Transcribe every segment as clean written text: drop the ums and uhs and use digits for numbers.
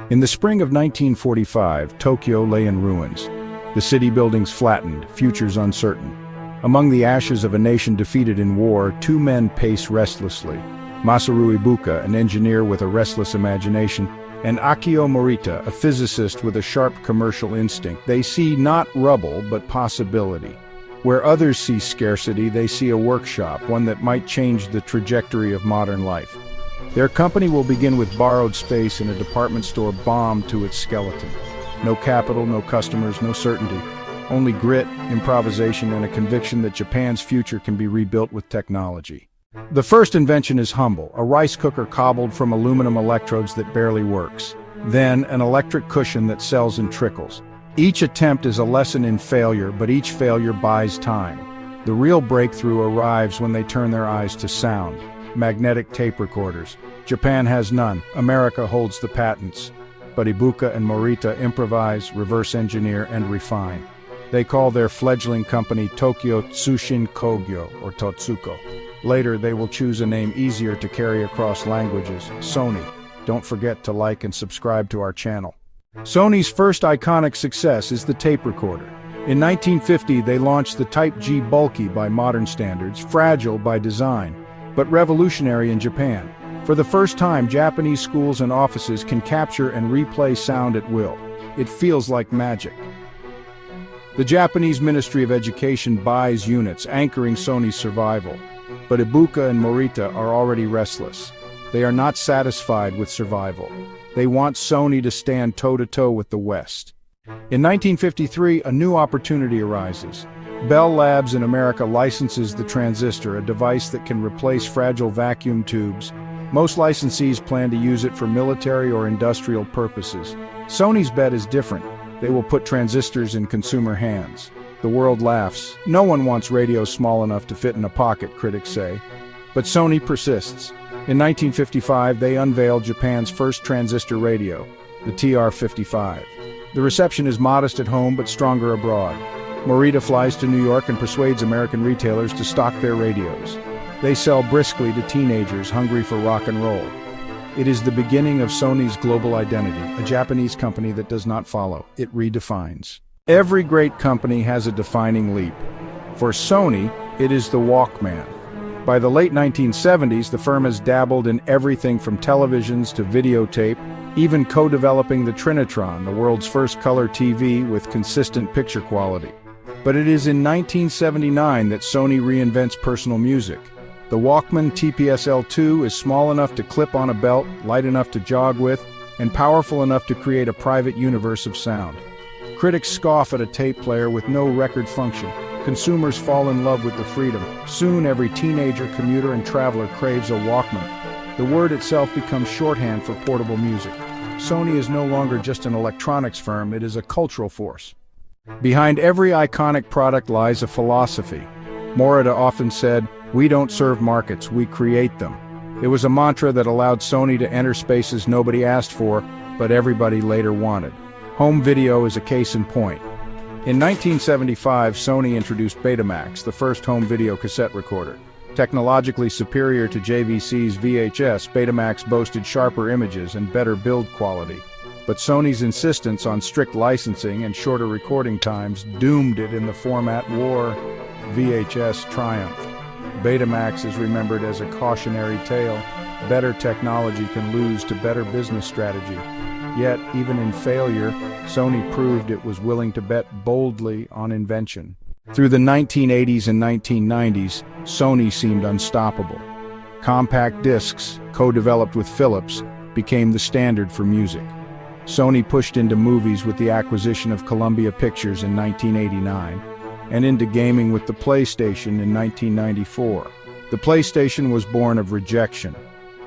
In the spring of 1945, Tokyo lay in ruins. The city buildings flattened, futures uncertain. Among the ashes of a nation defeated in war, two men pace restlessly. Masaru Ibuka, an engineer with a restless imagination, and Akio Morita, a physicist with a sharp commercial instinct. They see not rubble, but possibility. Where others see scarcity, they see a workshop, one that might change the trajectory of modern life. Their company will begin with borrowed space in a department store bombed to its skeleton. No capital, no customers, no certainty. Only grit, improvisation, and a conviction that Japan's future can be rebuilt with technology. The first invention is humble, a rice cooker cobbled from aluminum electrodes that barely works. Then, an electric cushion that sells in trickles. Each attempt is a lesson in failure, but each failure buys time. The real breakthrough arrives when they turn their eyes to sound. Magnetic tape recorders. Japan has none. America holds the patents. But Ibuka and Morita improvise, reverse engineer, and refine. They call their fledgling company Tokyo Tsushin Kogyo, or Totsuko. Later, they will choose a name easier to carry across languages, Sony. Don't forget to like and subscribe to our channel. Sony's first iconic success is the tape recorder. In 1950, they launched the Type G, bulky by modern standards, fragile by design, but revolutionary in Japan. For the first time, Japanese schools and offices can capture and replay sound at will. It feels like magic. The Japanese Ministry of Education buys units, anchoring Sony's survival. But Ibuka and Morita are already restless. They are not satisfied with survival. They want Sony to stand toe-to-toe with the West. In 1953, a new opportunity arises. Bell Labs in America licenses the Transistor, a device that can replace fragile vacuum tubes. Most licensees plan to use it for military or industrial purposes. Sony's bet is different. They will put transistors in consumer hands. The world laughs. No one wants radios small enough to fit in a pocket, critics say. But Sony persists. In 1955, they unveiled Japan's first transistor radio, the TR-55. The reception is modest at home but stronger abroad. Morita flies to New York and persuades American retailers to stock their radios. They sell briskly to teenagers hungry for rock and roll. It is the beginning of Sony's global identity, a Japanese company that does not follow, it redefines. Every great company has a defining leap. For Sony, it is the Walkman. By the late 1970s, the firm has dabbled in everything from televisions to videotape, even co-developing the Trinitron, the world's first color TV with consistent picture quality. But it is in 1979 that Sony reinvents personal music. The Walkman TPSL-2 is small enough to clip on a belt, light enough to jog with, and powerful enough to create a private universe of sound. Critics scoff at a tape player with no record function. Consumers fall in love with the freedom. Soon every teenager, commuter, and traveler craves a Walkman. The word itself becomes shorthand for portable music. Sony is no longer just an electronics firm, it is a cultural force. Behind every iconic product lies a philosophy. Morita often said, "We don't serve markets, we create them." It was a mantra that allowed Sony to enter spaces nobody asked for, but everybody later wanted. Home video is a case in point. In 1975, Sony introduced Betamax, the first home video cassette recorder. Technologically superior to JVC's VHS, Betamax boasted sharper images and better build quality. But Sony's insistence on strict licensing and shorter recording times doomed it in the format war. VHS triumphed. Betamax is remembered as a cautionary tale. Better technology can lose to better business strategy. Yet, even in failure, Sony proved it was willing to bet boldly on invention. Through the 1980s and 1990s, Sony seemed unstoppable. Compact discs, co-developed with Philips, became the standard for music. Sony pushed into movies with the acquisition of Columbia Pictures in 1989, and into gaming with the PlayStation in 1994. The PlayStation was born of rejection.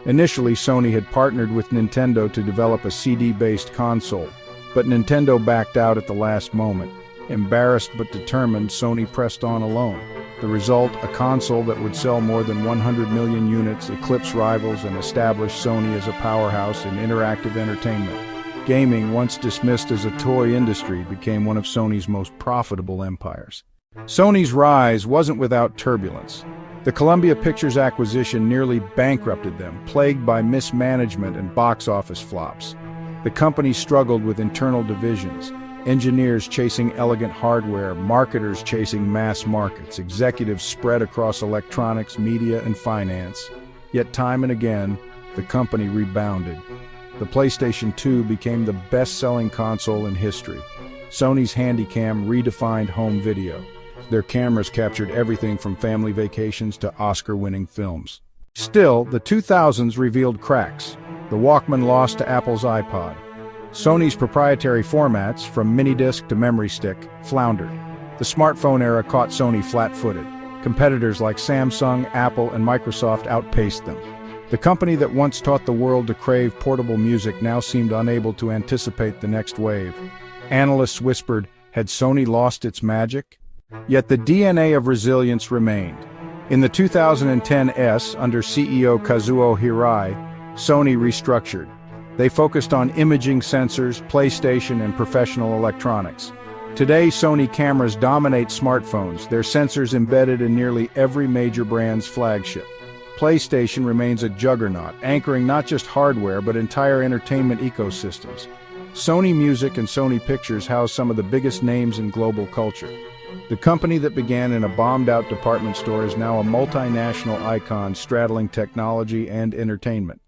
Initially, Sony had partnered with Nintendo to develop a CD-based console, but Nintendo backed out at the last moment. Embarrassed but determined, Sony pressed on alone. The result, a console that would sell more than 100 million units, eclipse rivals, and establish Sony as a powerhouse in interactive entertainment. Gaming, once dismissed as a toy industry, became one of Sony's most profitable empires. Sony's rise wasn't without turbulence. The Columbia Pictures acquisition nearly bankrupted them, plagued by mismanagement and box office flops. The company struggled with internal divisions, engineers chasing elegant hardware, marketers chasing mass markets, executives spread across electronics, media, and finance. Yet time and again, the company rebounded. The PlayStation 2 became the best-selling console in history. Sony's Handycam redefined home video. Their cameras captured everything from family vacations to Oscar-winning films. Still, the 2000s revealed cracks. The Walkman lost to Apple's iPod. Sony's proprietary formats, from minidisc to memory stick, floundered. The smartphone era caught Sony flat-footed. Competitors like Samsung, Apple, and Microsoft outpaced them. The company that once taught the world to crave portable music now seemed unable to anticipate the next wave. Analysts whispered, had Sony lost its magic? Yet the DNA of resilience remained. In the 2010s, under CEO Kazuo Hirai, Sony restructured. They focused on imaging sensors, PlayStation, and professional electronics. Today, Sony cameras dominate smartphones, their sensors embedded in nearly every major brand's flagship. PlayStation remains a juggernaut, anchoring not just hardware but entire entertainment ecosystems. Sony Music and Sony Pictures house some of the biggest names in global culture. The company that began in a bombed-out department store is now a multinational icon straddling technology and entertainment.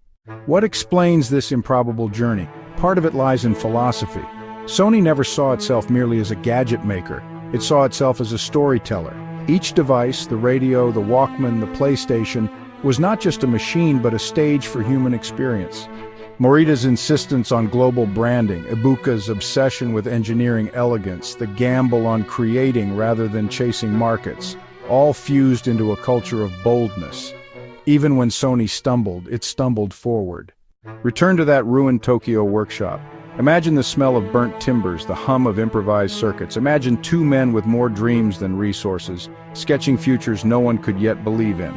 What explains this improbable journey? Part of it lies in philosophy. Sony never saw itself merely as a gadget maker. It saw itself as a storyteller. Each device, the radio, the Walkman, the PlayStation, was not just a machine but a stage for human experience. Morita's insistence on global branding, Ibuka's obsession with engineering elegance, the gamble on creating rather than chasing markets, all fused into a culture of boldness. Even when Sony stumbled, it stumbled forward. Return to that ruined Tokyo workshop. Imagine the smell of burnt timbers, the hum of improvised circuits. Imagine two men with more dreams than resources, sketching futures no one could yet believe in.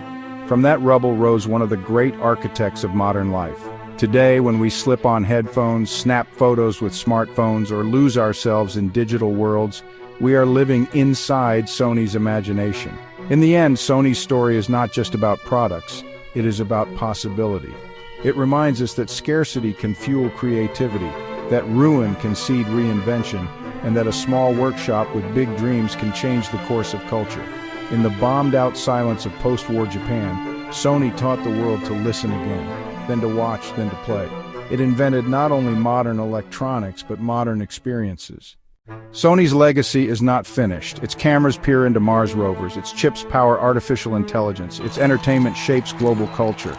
From that rubble rose one of the great architects of modern life. Today, when we slip on headphones, snap photos with smartphones, or lose ourselves in digital worlds, we are living inside Sony's imagination. In the end, Sony's story is not just about products, it is about possibility. It reminds us that scarcity can fuel creativity, that ruin can seed reinvention, and that a small workshop with big dreams can change the course of culture. In the bombed-out silence of post-war Japan, Sony taught the world to listen again, then to watch, then to play. It invented not only modern electronics, but modern experiences. Sony's legacy is not finished. Its cameras peer into Mars rovers, its chips power artificial intelligence, its entertainment shapes global culture.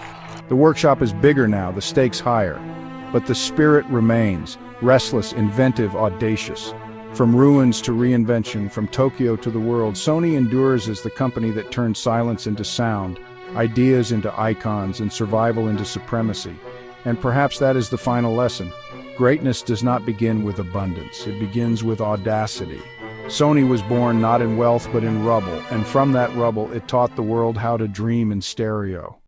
The workshop is bigger now, the stakes higher. But the spirit remains, restless, inventive, audacious. From ruins to reinvention, from Tokyo to the world, Sony endures as the company that turns silence into sound, ideas into icons, and survival into supremacy. And perhaps that is the final lesson. Greatness does not begin with abundance, it begins with audacity. Sony was born not in wealth but in rubble, and from that rubble it taught the world how to dream in stereo.